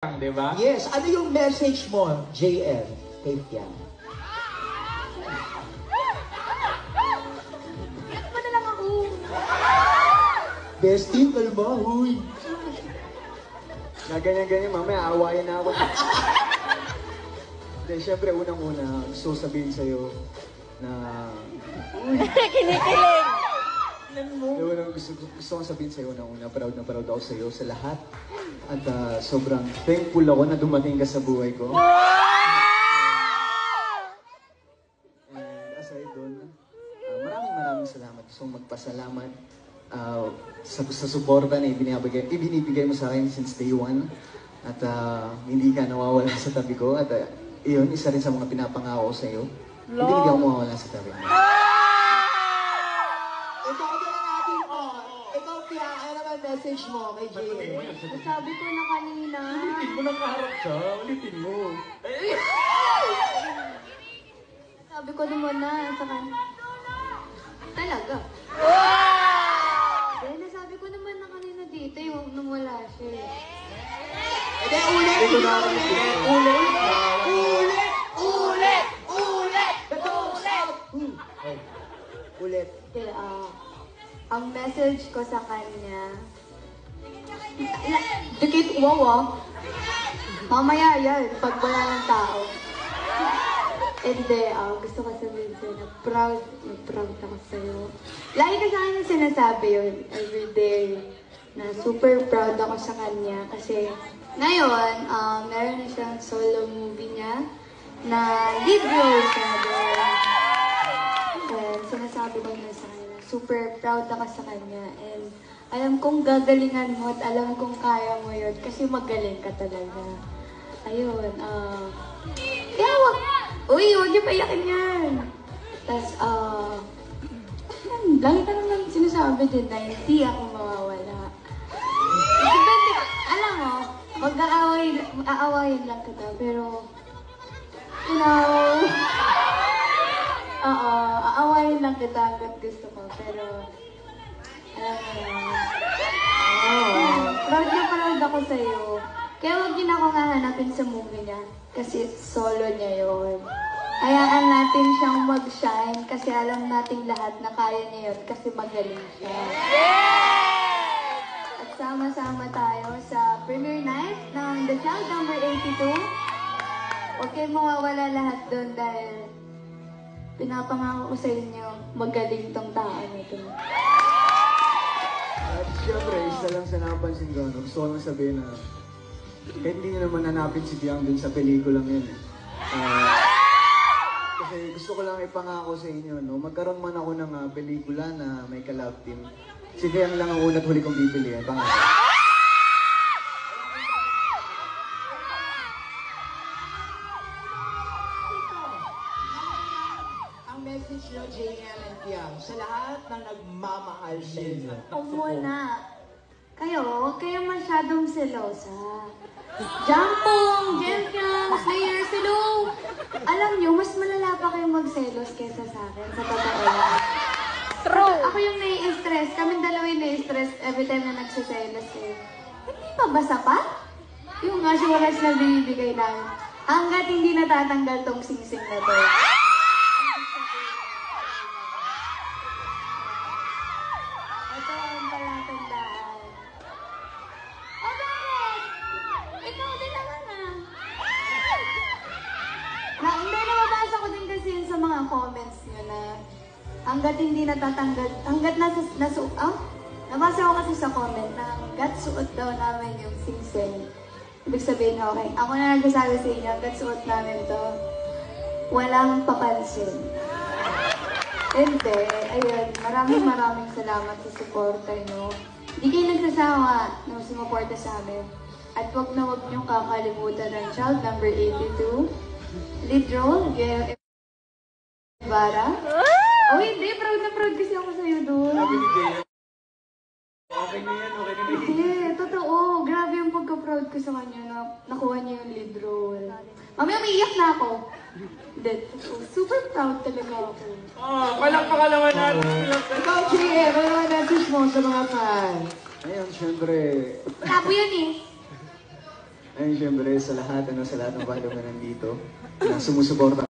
Di ba? Yes, ano yung message mo, JL, kay Pian? Iyak mo na lang ako. Bestie, kalma, huy. Na ganyan-ganyan, mamaya aawayan na ako. Hindi, syempre, unang-una, gusto sabihin sa'yo na... Kinikilig. Gusto kong sabihin sa'yo unang-una, proud na proud ako sa'yo sa lahat. At sobrang thankful ako na dumating ka sa buhay ko. And aside doon, maraming salamat. Gusto kong magpasalamat sa suporta na ibinibigay mo sa akin since day one. At hindi ka nawawala sa tabi ko. At iyon, isa rin sa mga pinapangako ko sa'yo. Hindi ako mawawala sa tabi mo. Ikaw na natin, ikaw, Pian, ano naman message mo kay JL? Sabi ko na kanina. Ulitin mo, nakaharap siya. Ulitin mo. Sabi ko naman na sa kanya. Talaga? Then, nasabi ko naman na kanina dito yung nung wala siya. Hindi, ulit. Kaya, ang message ko sa kanya, dikit wawa, mamaya yan, pag wala ng tao. Hindi, gusto ko sabihin sa'yo na proud ako sa'yo. Lagi ka sa akin sinasabi yun, everyday, na super proud ako sa kanya. Kasi ngayon, meron na siyang solo movie niya na lead role siya doon. And sinasabi ko na sa kanya, super proud ako sa kanya. And alam kong gagalingan mo at alam kong kaya mo yun kasi magaling ka talaga. Ayun, kaya huwag niyo paiyakin yan. Tapos, lagi ka naman sinasabi din na hindi ako mawawala. Depende, alam mo, aawayin lang kita, pero, you know, aawayin lang kita hanggat gusto ko, pero, alam mo yan. Proud na proud ako sa'yo. Kaya huwag niyo na ako hahanapin sa movie niya, kasi solo niya yun. Hayaan natin siyang mag-shine kasi alam nating lahat na kaya niya yun kasi magaling siya. At sama-sama tayo sa premiere night ng The Child number 82. Huwag kayong mawawala lahat doon dahil pinapangako ko sa inyo, magaling tong tao nito. At syempre, isa lang sa napansin ko, gusto ko lang sabihin na kahit hindi nyo naman hanapin si Biang dun sa pelikulang yun. Kasi gusto ko lang ipangako sa inyo, no? Magkaroon man ako ng pelikula na may ka-love team. Si Biang lang ang una't huli kong bibili. Pangako. Ang message nyo, JL and Pian, sa lahat ng nagmamahal sa inyo. Muna. Kayo, huwag kayong masyadong selosa. Jampong, Gempiang, Slayer, Silo. Alam nyo, mas malala pa kayong magselos kesa sa akin. Sa totoo lang. True. Ako yung nai-stress. Kaming dalawa yung nai-stress every time na nagsiselos eh. Hindi pa ba sapat? Yung assurance na binibigay namin. Hanggat hindi natatanggal tong sing-sing na to. Ito ang palatandaan. O bakit? Ikaw din naman hindi, nababasa ko din kasi yun sa mga comments nyo na hanggat hindi natatanggal, nabasa ko kasi sa comment na hanggat suot daw namin yung sing-sing. Ibig sabihin, okay, ako na nagsasabi sa inyo, hanggat suot namin to, walang papansin. Hindi, ayun, maraming salamat sa suporta nyo. Hindi kayo nagsasawa na sumuporta sa amin. At huwag na huwag niyong kakalimutan ng Child number 82. Lead role, Gail Ibarra. Oh, hindi. Proud na proud kasi ako sa'yo doon. Sabi ni Jay, okay na yan, okay na yan. Hindi, totoo. Grabe yung pagka-proud ko sa kanya na nakuha niya yung lead role. Mamaya umiiyak na ako. Hindi, super proud talaga ako. Palakpakan naman natin. Ikaw, JL, ano naman message mo sa mga fans? Ayun, syempre. Labo yun eh. Ayun, syempre, sa lahat ng follower na nandito, na sumusuporta